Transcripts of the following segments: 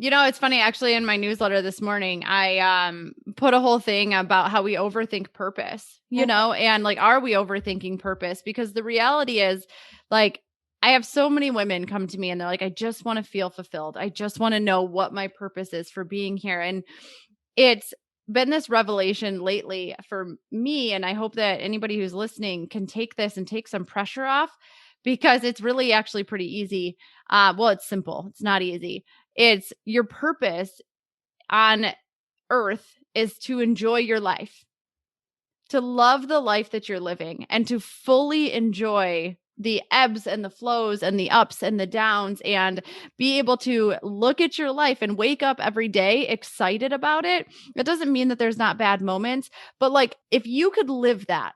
It's funny, actually, in my newsletter this morning, I put a whole thing about how we overthink purpose, and like, are we overthinking purpose? Because the reality is, like, I have so many women come to me and they're like, I just want to feel fulfilled. I just want to know what my purpose is for being here. And it's been this revelation lately for me. And I hope that anybody who's listening can take this and take some pressure off because it's really actually pretty easy. Well, it's simple, it's not easy. It's your purpose on earth is to enjoy your life, to love the life that you're living, and to fully enjoy the ebbs and the flows and the ups and the downs, and be able to look at your life and wake up every day excited about it. It doesn't mean that there's not bad moments, but like, if you could live that,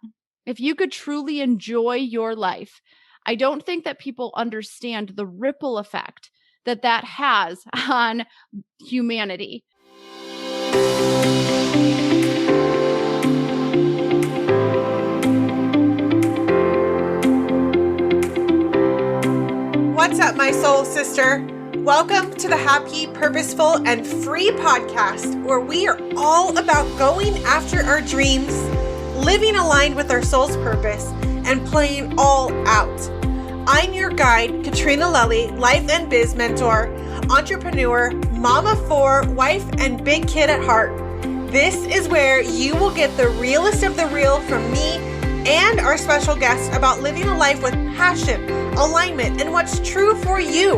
if you could truly enjoy your life, I don't think that people understand the ripple effect that that has on humanity. What's up, my soul sister? Welcome to the Happy, Purposeful, and Free podcast, where we are all about going after our dreams, living aligned with our soul's purpose, and playing all out. I'm your guide, Katrina Lelly, life and biz mentor, entrepreneur, mama of 4, wife, and big kid at heart. This is where you will get the realest of the real from me and our special guests about living a life with passion, alignment, and what's true for you.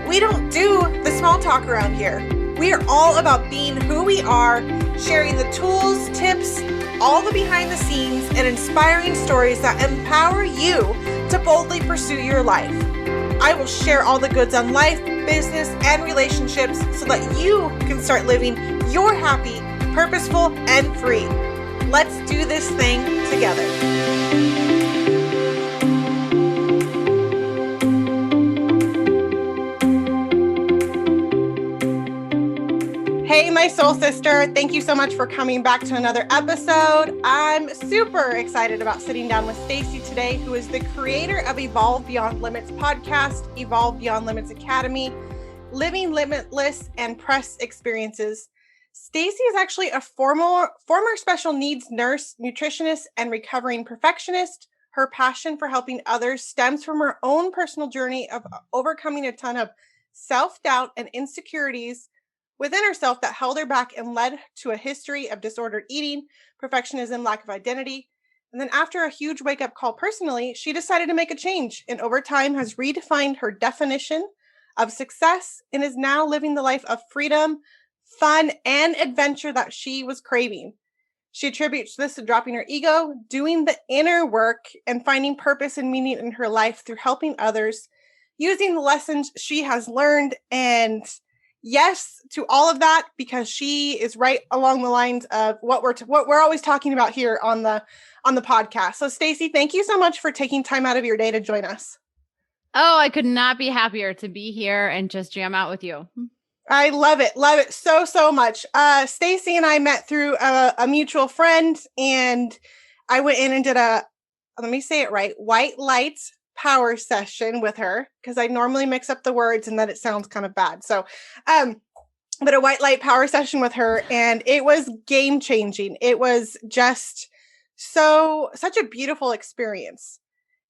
We don't do the small talk around here. We are all about being who we are, sharing the tools, tips, all the behind the scenes, and inspiring stories that empower you to boldly pursue your life. I will share all the goods on life, business, and relationships so that you can start living your happy, purposeful, and free. Let's do this thing together. Hey, my soul sister, thank you so much for coming back to another episode. I'm super excited about sitting down with Stacy today, who is the creator of Evolve Beyond Limits podcast, Evolve Beyond Limits Academy, Living Limitless, and Press Experiences. Stacy is actually a former special needs nurse, nutritionist, and recovering perfectionist. Her passion for helping others stems from her own personal journey of overcoming a ton of self-doubt and insecurities within herself that held her back and led to a history of disordered eating, perfectionism, lack of identity. And then after a huge wake-up call personally, she decided to make a change, and over time has redefined her definition of success and is now living the life of freedom, fun, and adventure that she was craving. She attributes this to dropping her ego, doing the inner work, and finding purpose and meaning in her life through helping others, using the lessons she has learned, and yes to all of that, because she is right along the lines of what we're always talking about here on the podcast. So Stacy, thank you so much for taking time out of your day to join us. Oh, I could not be happier to be here and just jam out with you. I love it so much. Stacy and I met through a mutual friend, and I went in and did let me say it right, white light power session with her, because I normally mix up the words and then it sounds kind of bad. So, but a white light power session with her, and it was game changing. It was just such a beautiful experience.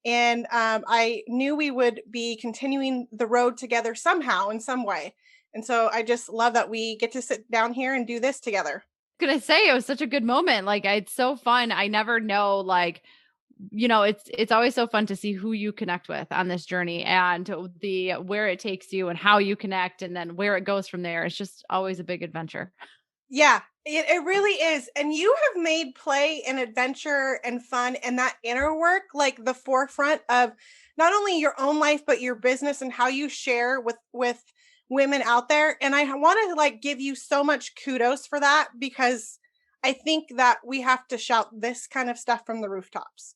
And I knew we would be continuing the road together somehow in some way. And so I just love that we get to sit down here and do this together. Gonna say it was such a good moment. Like, it's so fun. I never know, like, it's always so fun to see who you connect with on this journey, and where it takes you and how you connect, and then where it goes from there. It's just always a big adventure. Yeah, it really is. And you have made play and adventure and fun and that inner work like the forefront of not only your own life, but your business and how you share with women out there. And I want to give you so much kudos for that, because I think that we have to shout this kind of stuff from the rooftops.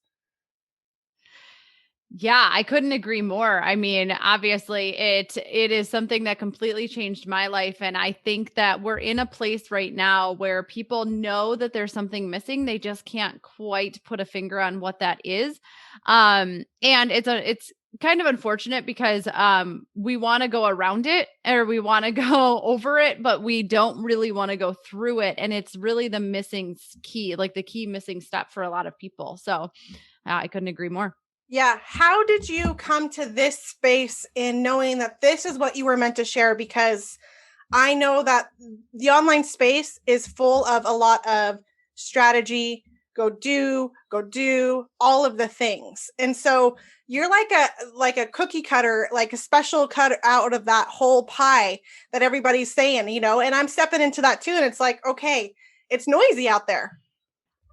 Yeah, I couldn't agree more. I mean, obviously it is something that completely changed my life. And I think that we're in a place right now where people know that there's something missing. They just can't quite put a finger on what that is. And it's kind of unfortunate because we want to go around it or we want to go over it, but we don't really want to go through it. And it's really the missing key, like the key missing step for a lot of people. So I couldn't agree more. Yeah. How did you come to this space in knowing that this is what you were meant to share? Because I know that the online space is full of a lot of strategy, go do all of the things. And so you're like a cookie cutter, like a special cut out of that whole pie that everybody's saying, and I'm stepping into that too. And it's like, okay, it's noisy out there.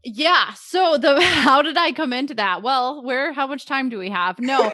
Yeah. So the how did I come into that? Well, how much time do we have? No.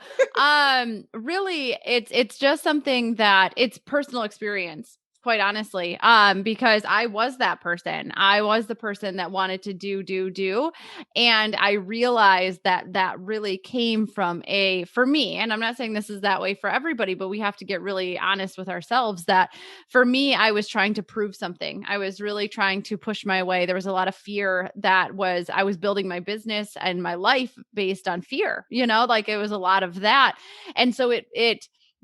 Really it's just something that it's personal experience, quite honestly. Because I was that person. I was the person that wanted to do. And I realized that that really came from for me, and I'm not saying this is that way for everybody, but we have to get really honest with ourselves that for me, I was trying to prove something. I was really trying to push my way. There was a lot of fear I was building my business and my life based on fear, like it was a lot of that. And so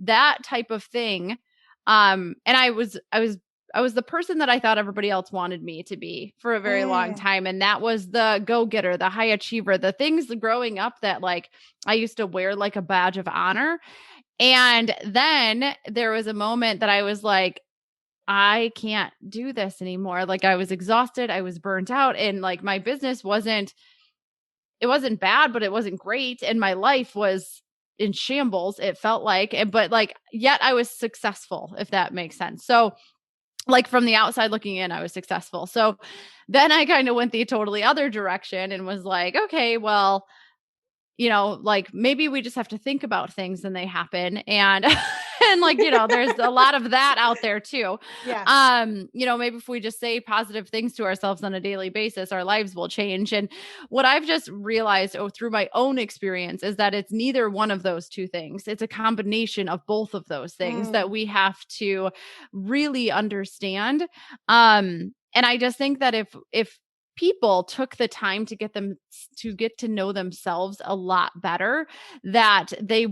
that type of thing. And I was the person that I thought everybody else wanted me to be for a very long time. And that was the go-getter, the high achiever, the things growing up that like I used to wear like a badge of honor. And then there was a moment that I was like, I can't do this anymore. Like I was exhausted, I was burnt out, and like my business it wasn't bad, but it wasn't great. And my life was in shambles, it felt like, but like, yet I was successful, if that makes sense. So like from the outside looking in, I was successful. So then I kind of went the totally other direction and was like, okay, well, like maybe we just have to think about things and they happen. And and like, there's a lot of that out there too. Yes. Maybe if we just say positive things to ourselves on a daily basis, our lives will change. And what I've just realized through my own experience is that it's neither one of those two things. It's a combination of both of those things that we have to really understand. And I just think that if people took the time to get to know themselves a lot better, that we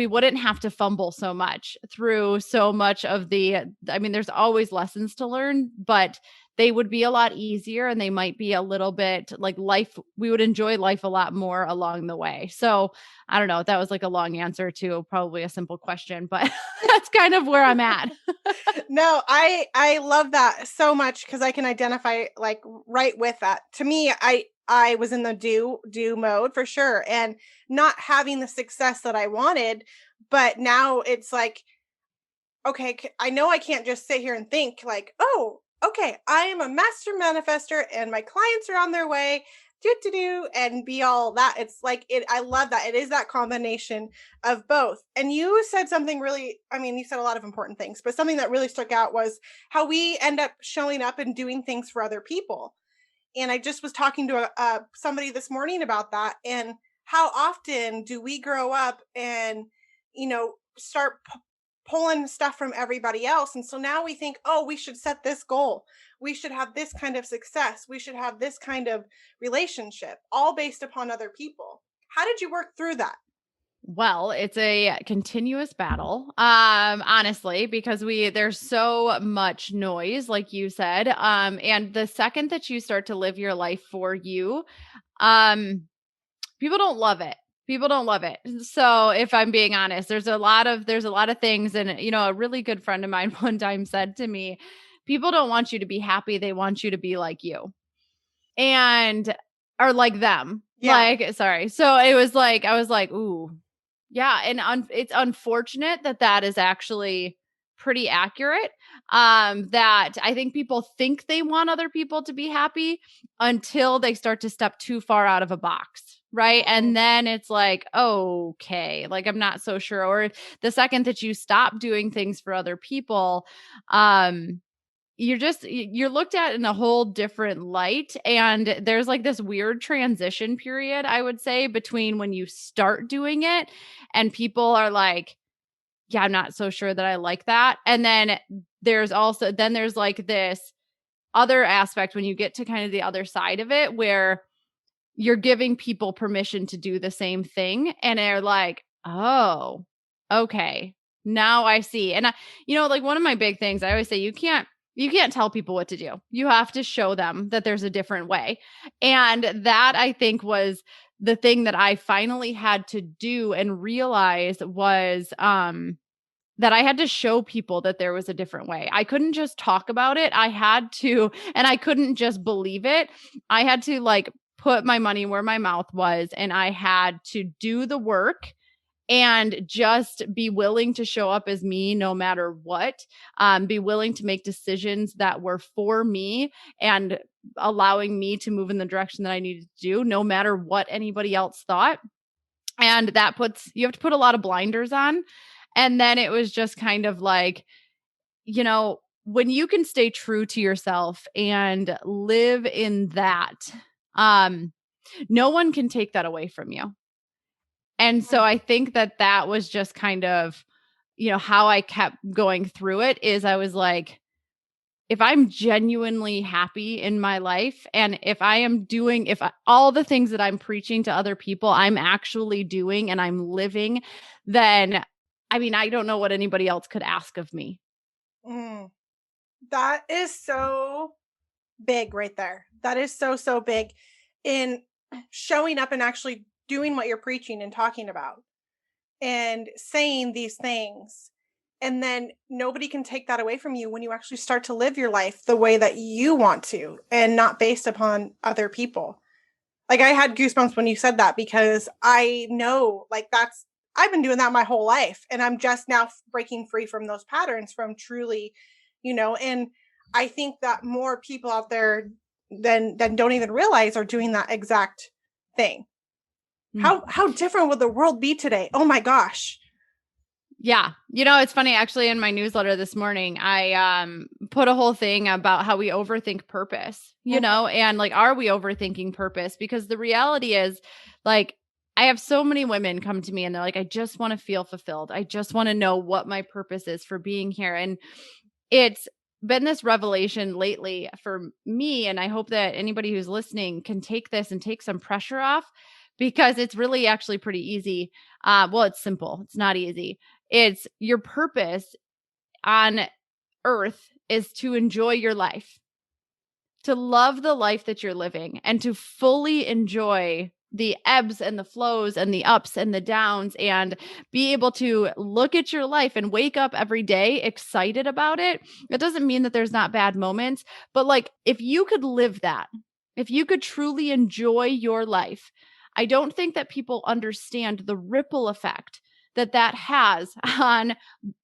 wouldn't have to fumble so much through so much of there's always lessons to learn, but they would be a lot easier and they might be a little bit like we would enjoy life a lot more along the way. So I don't know, that was like a long answer to probably a simple question, but that's kind of where I'm at. No, I love that so much because I can identify like right with that. To me, I was in the do mode for sure and not having the success that I wanted, but now it's like, okay, I know I can't just sit here and think like, oh, okay, I am a master manifester and my clients are on their way, and be all that. It's like I love that. It is that combination of both. And you said something really, you said a lot of important things, but something that really stuck out was how we end up showing up and doing things for other people. And I just was talking to somebody this morning about that. And how often do we grow up and, start pulling stuff from everybody else? And so now we think, oh, we should set this goal. We should have this kind of success. We should have this kind of relationship, all based upon other people. How did you work through that? Well, it's a continuous battle, honestly, because there's so much noise, like you said. And the second that you start to live your life for you, people don't love it. People don't love it. So if I'm being honest, there's a lot of things. And, a really good friend of mine one time said to me, people don't want you to be happy. They want you to be like you or like them. Yeah. Like, sorry. So it was like, I was like, ooh, yeah. And it's unfortunate that is actually pretty accurate. That I think people think they want other people to be happy until they start to step too far out of a box. Right. And then it's like, okay, like I'm not so sure. Or the second that you stop doing things for other people, you're looked at in a whole different light. And there's like this weird transition period, I would say, between when you start doing it and people are like, yeah, I'm not so sure that I like that. And then there's like this other aspect when you get to kind of the other side of it where you're giving people permission to do the same thing. And they're like, Oh, okay. Now I see. And like one of my big things, I always say you can't tell people what to do. You have to show them that there's a different way. And that I think was the thing that I finally had to do and realize was that I had to show people that there was a different way. I couldn't just talk about it. I had to, and I couldn't just believe it. I had to like put my money where my mouth was, and I had to do the work and just be willing to show up as me no matter what. Be willing to make decisions that were for me and allowing me to move in the direction that I needed to do, no matter what anybody else thought. And you have to put a lot of blinders on. And then it was just kind of like, when you can stay true to yourself and live in that, um, no one can take that away from you. And so I think that was just kind of, how I kept going through it is I was like, if I'm genuinely happy in my life and if I am doing, all the things that I'm preaching to other people, I'm actually doing and I'm living, then I mean, I don't know what anybody else could ask of me. Mm, that is so big right there. That is so, so big in showing up and actually doing what you're preaching and talking about and saying these things. And then nobody can take that away from you when you actually start to live your life the way that you want to and not based upon other people. Like I had goosebumps when you said that because I know like I've been doing that my whole life and I'm just now breaking free from those patterns from truly, and I think that more people out there than don't even realize are doing that exact thing. How different would the world be today? Oh my gosh. Yeah. It's funny actually in my newsletter this morning, I put a whole thing about how we overthink purpose, and like are we overthinking purpose? Because the reality is like I have so many women come to me and they're like, I just want to feel fulfilled. I just want to know what my purpose is for being here. And it's been this revelation lately for me. And I hope that anybody who's listening can take this and take some pressure off because it's really actually pretty easy. Well, it's simple. It's not easy. It's your purpose on earth is to enjoy your life, to love the life that you're living, and to fully enjoy the ebbs and the flows and the ups and the downs and be able to look at your life and wake up every day excited about it. It doesn't mean that there's not bad moments, but like if you could live that, if you could truly enjoy your life, I don't think that people understand the ripple effect that has on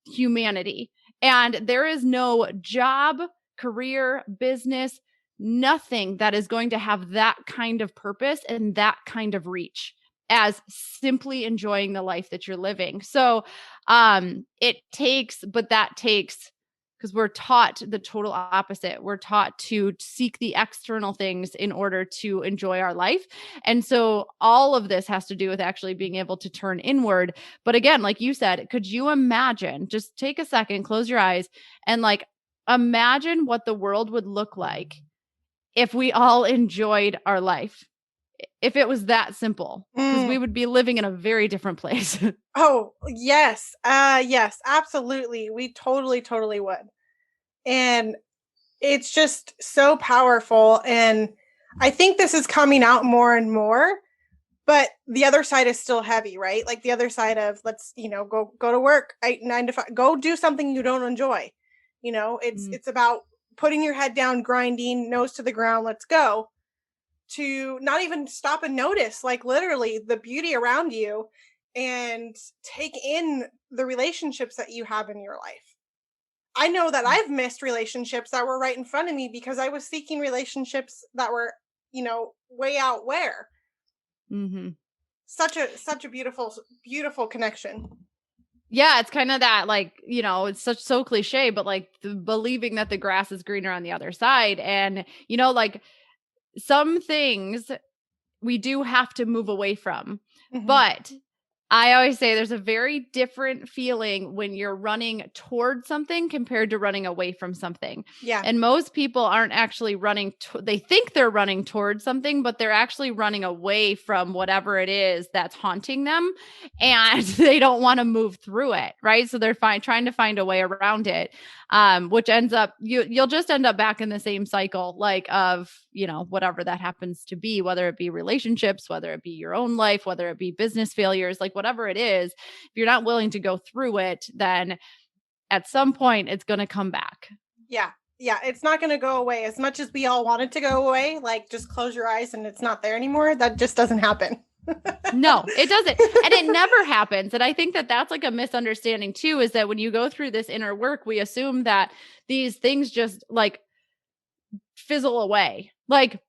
humanity. And there is no job, career, business, nothing that is going to have that kind of purpose and that kind of reach as simply enjoying the life that you're living. So that takes because we're taught the total opposite. We're taught to seek the external things in order to enjoy our life. And so all of this has to do with actually being able to turn inward. But again, like you said, could you imagine, just take a second, close your eyes and like imagine what the world would look like if we all enjoyed our life, if it was that simple, because we would be living in a very different place. Oh, yes. Yes, absolutely. We totally, totally would. And it's just so powerful. And I think this is coming out more and more, but the other side is still heavy, right? Like the other side of let's, go to work, 9 to 5, go do something you don't enjoy. It's about putting your head down, grinding, nose to the ground, let's go, to not even stop and notice, like literally the beauty around you and take in the relationships that you have in your life. I know that I've missed relationships that were right in front of me because I was seeking relationships that were, way out where. Mm-hmm. Such a beautiful, beautiful connection. Yeah, it's kind of that, like, it's so cliche, but like believing that the grass is greener on the other side. And, like some things we do have to move away from, Mm-hmm. but I always say there's a very different feeling when you're running towards something compared to running away from something. Yeah. And most people aren't actually running, they think they're running towards something, but they're actually running away from whatever it is that's haunting them. And they don't want to move through it. Right. So they're trying to find a way around it, which ends up, you'll just end up back in the same cycle, like of, whatever that happens to be, whether it be relationships, whether it be your own life, whether it be business failures, like whatever it is, if you're not willing to go through it, then at some point it's going to come back. Yeah. Yeah. It's not going to go away as much as we all want it to go away. Like just close your eyes and it's not there anymore. That just doesn't happen. No, it doesn't. And it never happens. And I think that that's like a misunderstanding too, is that when you go through this inner work, we assume that these things just like fizzle away. Like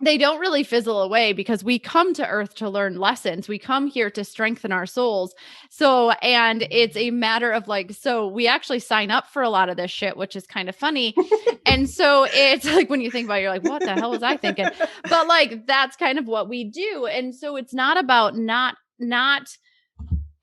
they don't really fizzle away because we come to earth to learn lessons. We come here to strengthen our souls. So, and it's a matter of like, so we actually sign up for a lot of this shit, which is kind of funny. And so it's like, when you think about it, you're like, what the hell was I thinking? But like, that's kind of what we do. And so it's not about not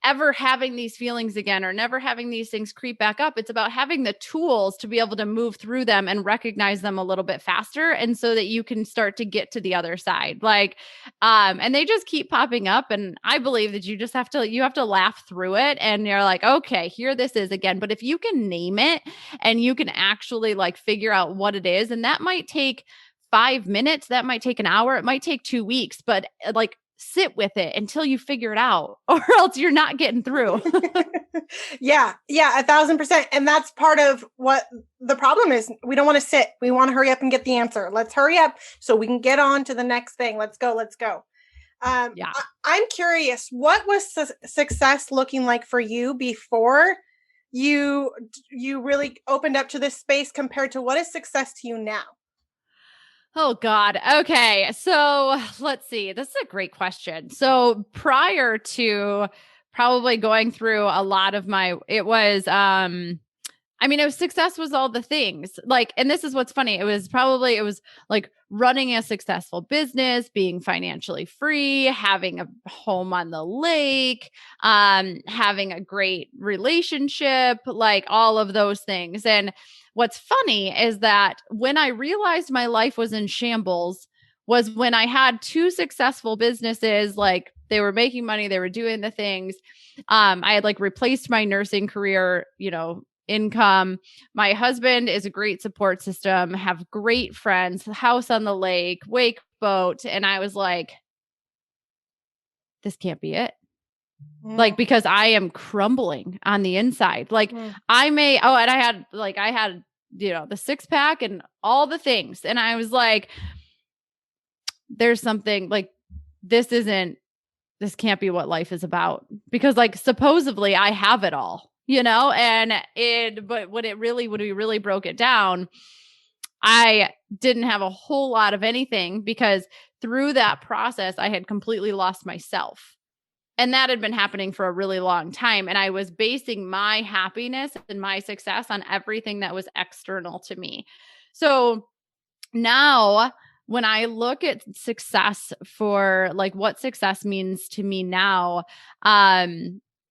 ever having these feelings again or never having these things creep back up. It's about having the tools to be able to move through them and recognize them a little bit faster. And so that you can start to get to the other side. Like, and they just keep popping up. And I believe that you have to laugh through it. And you're like, okay, here this is again. But if you can name it and you can actually like figure out what it is, and that might take 5 minutes, that might take an hour, it might take 2 weeks, but like, sit with it until you figure it out, or else you're not getting through. Yeah, 1,000%. And that's part of what the problem is. We don't want to sit. We want to hurry up and get the answer. Let's hurry up so we can get on to the next thing. Let's go. Yeah. I'm curious, what was success looking like for you before you really opened up to this space compared to what is success to you now? Oh God. Okay. So let's see. This is a great question. So prior to probably going through a lot of success was all the things like, and this is what's funny. It was like running a successful business, being financially free, having a home on the lake, having a great relationship, like all of those things. And what's funny is that when I realized my life was in shambles was when I had 2 successful businesses, like they were making money, they were doing the things. I had like replaced my nursing career, income. My husband is a great support system, have great friends, house on the lake, wake boat. And I was like, this can't be it. Like, because I am crumbling on the inside. Like and I had, the 6-pack and all the things. And I was like, there's something like, this can't be what life is about, because like, supposedly I have it all. But when we really broke it down, I didn't have a whole lot of anything, because through that process, I had completely lost myself. And that had been happening for a really long time. And I was basing my happiness and my success on everything that was external to me. So now when I look at success for like what success means to me now,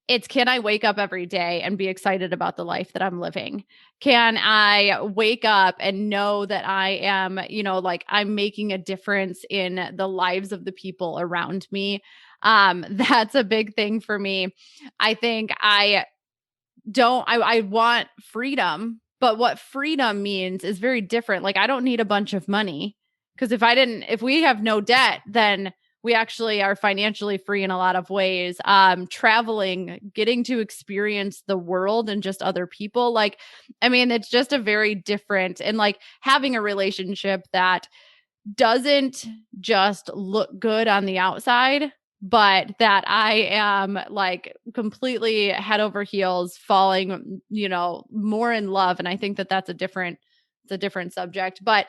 it's, can I wake up every day and be excited about the life that I'm living? Can I wake up and know that I am, like I'm making a difference in the lives of the people around me? That's a big thing for me. I think I want freedom, but what freedom means is very different. Like I don't need a bunch of money, because if we have no debt, then we actually are financially free in a lot of ways. Traveling, getting to experience the world and just other people. Like, it's just a very different, and like having a relationship that doesn't just look good on the outside, but that I am like completely head over heels falling, more in love. And I think that that's a different subject, but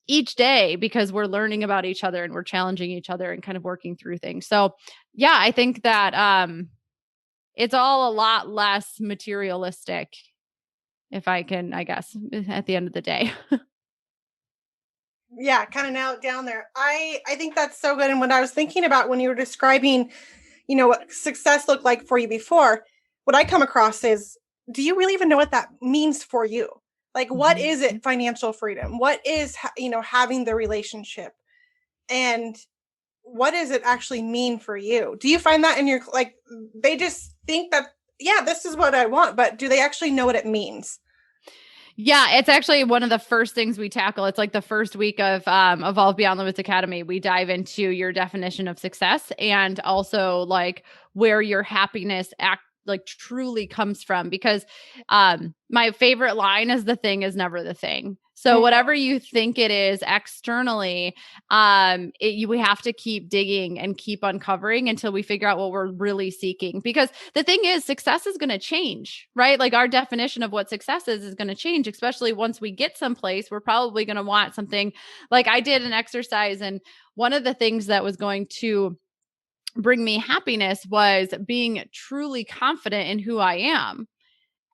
each day, because we're learning about each other and we're challenging each other and kind of working through things. So yeah, I think that it's all a lot less materialistic, if I can, I guess, at the end of the day. Yeah, kind of nail it down there. I think that's so good. And what I was thinking about when you were describing, what success looked like for you before, what I come across is, do you really even know what that means for you? Like, what is it, financial freedom? What is, having the relationship? And what does it actually mean for you? Do you find that in your, like, they just think that, yeah, this is what I want, but do they actually know what it means? Yeah, it's actually one of the first things we tackle. It's like the first week of Evolve Beyond Limits Academy. We dive into your definition of success and also like where your happiness like truly comes from. Because my favorite line is, the thing is never the thing. So whatever you think it is externally, we have to keep digging and keep uncovering until we figure out what we're really seeking. Because the thing is, success is going to change, right? Like our definition of what success is going to change, especially once we get someplace. We're probably going to want something. Like I did an exercise, and one of the things that was going to bring me happiness was being truly confident in who I am.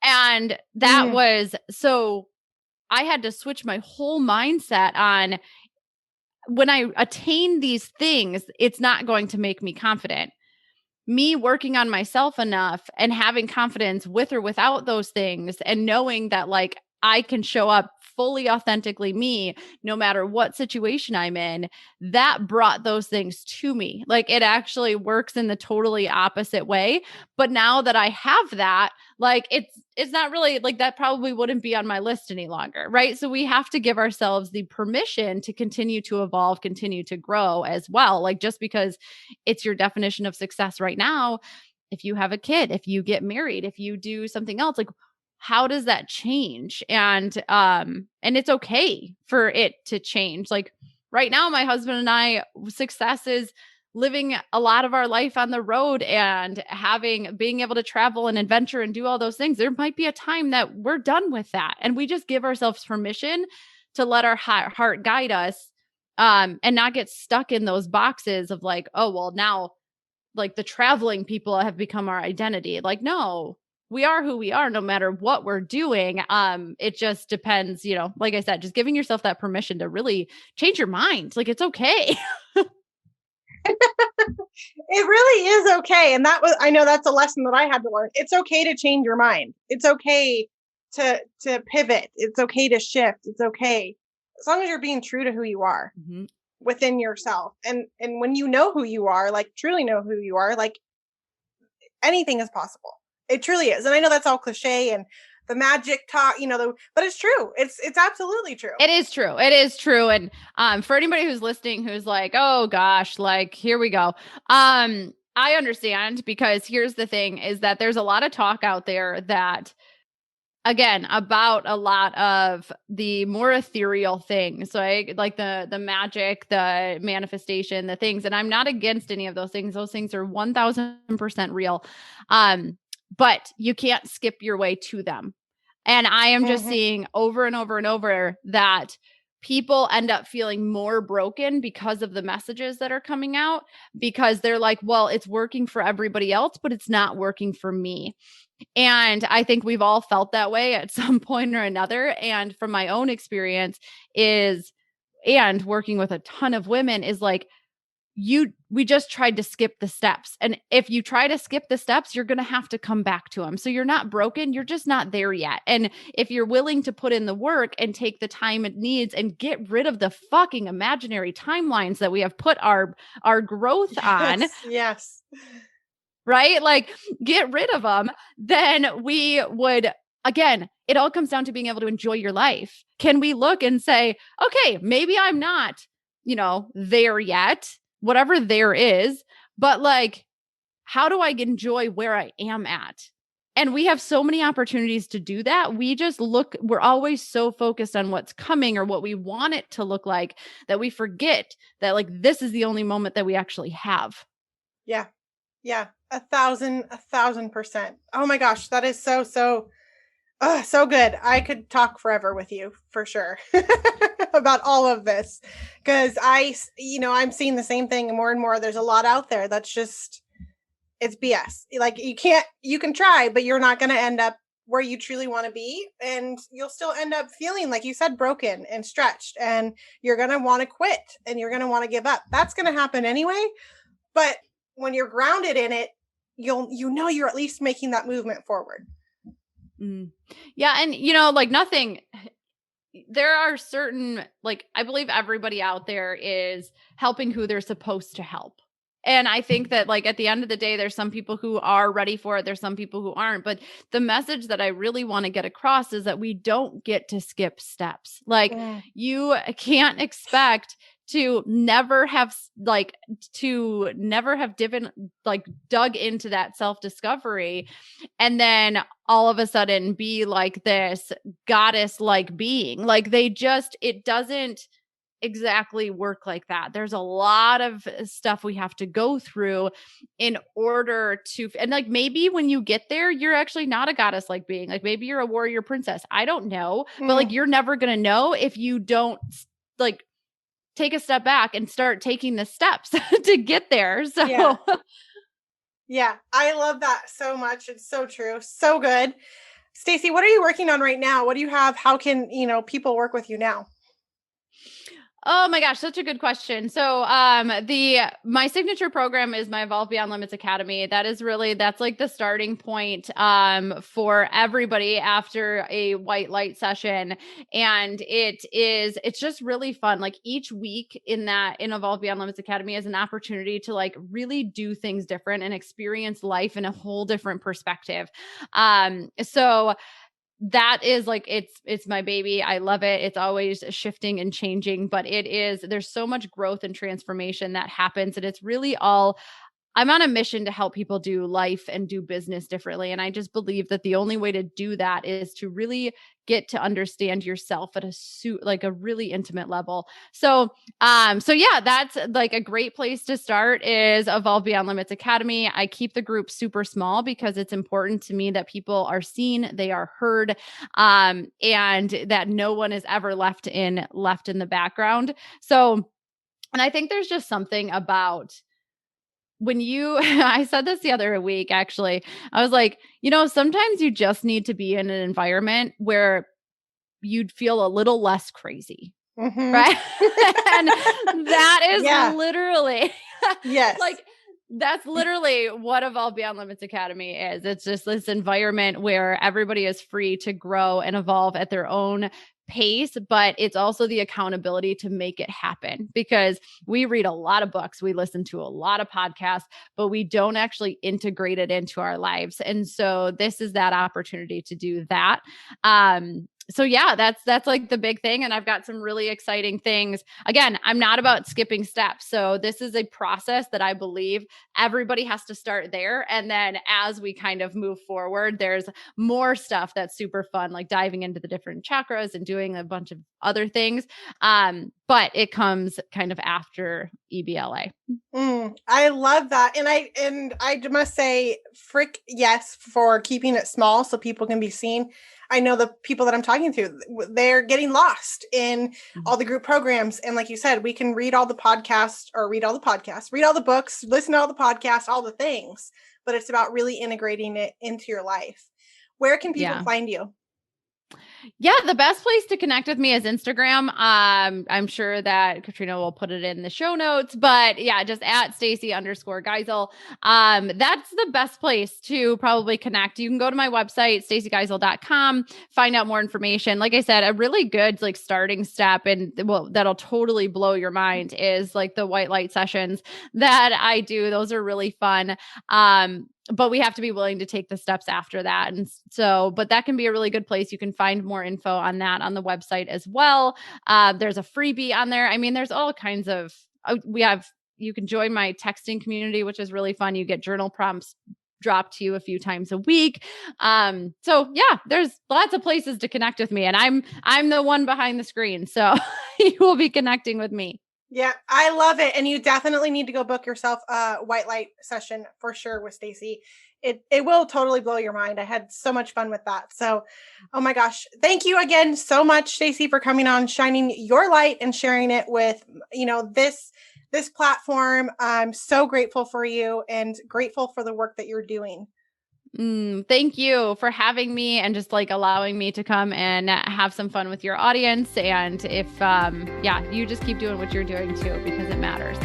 And that was so I had to switch my whole mindset on, when I attain these things, it's not going to make me confident. Me working on myself enough and having confidence with or without those things, and knowing that like I can show up fully authentically me no matter what situation I'm in, that brought those things to me. Like it actually works in the totally opposite way. But now that I have that, like it's not really like that, probably wouldn't be on my list any longer, right? So we have to give ourselves the permission to continue to evolve, continue to grow as well. Like just because it's your definition of success right now, if you have a kid, if you get married, if you do something else, like how does that change? And it's okay for it to change. Like right now, my husband and I, success is living a lot of our life on the road and being able to travel and adventure and do all those things. There might be a time that we're done with that, and we just give ourselves permission to let our heart guide us, and not get stuck in those boxes of like, oh well, now like the traveling people have become our identity. Like no, we are who we are no matter what we're doing. It just depends, like I said, just giving yourself that permission to really change your mind. Like it's okay. It really is okay. And I know that's a lesson that I had to learn. It's okay to change your mind. It's okay to pivot. It's okay to shift. It's okay. As long as you're being true to who you are within yourself. And when you know who you are, like truly know who you are, like anything is possible. It truly is. And I know that's all cliche and the magic talk, but it's true. It's absolutely true. It is true. It is true. And for anybody who's listening, who's like, oh gosh, like here we go. I understand, because here's the thing is that there's a lot of talk out there that, again, about a lot of the more ethereal things, like the magic, the manifestation, the things. And I'm not against any of those things. Those things are 1000% real. But you can't skip your way to them. And I am just seeing over and over and over that people end up feeling more broken because of the messages that are coming out, because they're like, well, it's working for everybody else, but it's not working for me. And I think we've all felt that way at some point or another. And from my own experience and working with a ton of women, is like, we just tried to skip the steps. And if you try to skip the steps, you're going to have to come back to them. So you're not broken. You're just not there yet. And if you're willing to put in the work and take the time it needs and get rid of the fucking imaginary timelines that we have put our growth on. Yes. Right? Like get rid of them. Then we would, again, it all comes down to being able to enjoy your life. Can we look and say, okay, maybe I'm not, there yet, whatever there is, but like, how do I enjoy where I am at? And we have so many opportunities to do that. We're always so focused on what's coming or what we want it to look like that we forget that like, this is the only moment that we actually have. Yeah. Yeah. 1,000%. Oh my gosh. That is so good. I could talk forever with you for sure about all of this, because I'm seeing the same thing more and more. There's a lot out there that's just, it's BS. Like you can try, but you're not going to end up where you truly want to be. And you'll still end up feeling, like you said, broken and stretched, and you're going to want to quit and you're going to want to give up. That's going to happen anyway. But when you're grounded in it, you're at least making that movement forward. Yeah. And like nothing, there are certain, like, I believe everybody out there is helping who they're supposed to help. And I think that, like, at the end of the day, there's some people who are ready for it. There's some people who aren't. But the message that I really want to get across is that we don't get to skip steps. Like, you can't expect to never have dug into that self-discovery and then all of a sudden be like this goddess like being. Like, it doesn't exactly work like that. There's a lot of stuff we have to go through in order to, and like, maybe when you get there, you're actually not a goddess like being. Like, maybe you're a warrior princess. I don't know, but like, you're never going to know if you don't like take a step back and start taking the steps to get there. So yeah, I love that so much. It's so true. So good. Stacy, what are you working on right now? What do you have? How can, people work with you now? Oh my gosh, such a good question. So, my signature program is my Evolve Beyond Limits Academy. That's like the starting point, for everybody after a white light session. And it's just really fun. Like, each week in Evolve Beyond Limits Academy is an opportunity to like really do things different and experience life in a whole different perspective. So that is like, it's my baby. I love it. It's always shifting and changing, but there's so much growth and transformation that happens. And it's really I'm on a mission to help people do life and do business differently. And I just believe that the only way to do that is to really get to understand yourself at a really intimate level. So yeah, that's like a great place to start is Evolve Beyond Limits Academy. I keep the group super small because it's important to me that people are seen, they are heard, and that no one is ever left in the background. So, and I think there's just something about I said this the other week, actually. I was like, sometimes you just need to be in an environment where you'd feel a little less crazy. Mm-hmm. Right. And that is literally, yes. Like, that's literally what Evolve Beyond Limits Academy is. It's just this environment where everybody is free to grow and evolve at their own pace, but it's also the accountability to make it happen, because we read a lot of books, we listen to a lot of podcasts, but we don't actually integrate it into our lives. And so this is that opportunity to do that. So yeah, that's like the big thing. And I've got some really exciting things. Again, I'm not about skipping steps. So this is a process that I believe everybody has to start there. And then as we kind of move forward, there's more stuff that's super fun, like diving into the different chakras and doing a bunch of other things. But it comes kind of after EBLA. I love that. And I must say, frick yes, for keeping it small so people can be seen. I know the people that I'm talking to, they're getting lost in all the group programs. And like you said, we can read all the books, listen to all the podcasts, all the things, but it's about really integrating it into your life. Where can people find you? Yeah, the best place to connect with me is Instagram. I'm sure that Katrina will put it in the show notes, but yeah, just at Stacy_Gissal. That's the best place to probably connect. You can go to my website, stacygissal.com, find out more information. Like I said, a really good like starting step, and that'll totally blow your mind, is like the white light sessions that I do. Those are really fun. But we have to be willing to take the steps after that. And so, but that can be a really good place. You can find more info on that on the website as well. There's a freebie on there. I mean, there's all kinds of, you can join my texting community, which is really fun. You get journal prompts dropped to you a few times a week. So yeah, there's lots of places to connect with me, and I'm the one behind the screen. So you will be connecting with me. Yeah, I love it. And you definitely need to go book yourself a white light session for sure with Stacy. It will totally blow your mind. I had so much fun with that. So, oh my gosh. Thank you again so much, Stacy, for coming on, shining your light and sharing it with, this platform. I'm so grateful for you and grateful for the work that you're doing. Thank you for having me and just like allowing me to come and have some fun with your audience. And if, you just keep doing what you're doing too, because it matters.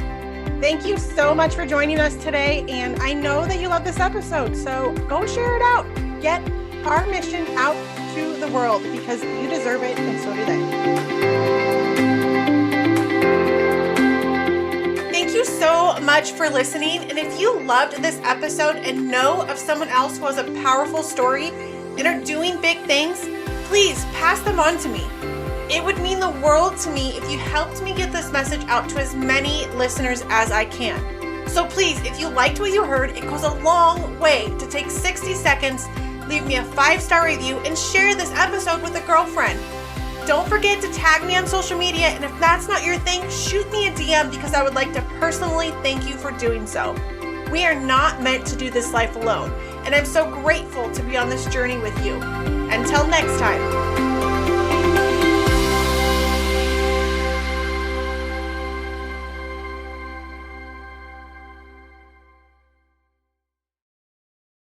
Thank you so much for joining us today. And I know that you love this episode, so go share it out. Get our mission out to the world because you deserve it and so do they. Thank you so much for listening. And if you loved this episode and know of someone else who has a powerful story and are doing big things, please pass them on to me. It would mean the world to me if you helped me get this message out to as many listeners as I can. So please, if you liked what you heard, it goes a long way to take 60 seconds, leave me a 5-star review, and share this episode with a girlfriend. Don't forget to tag me on social media, and if that's not your thing, shoot me a DM because I would like to personally thank you for doing so. We are not meant to do this life alone, and I'm so grateful to be on this journey with you. Until next time.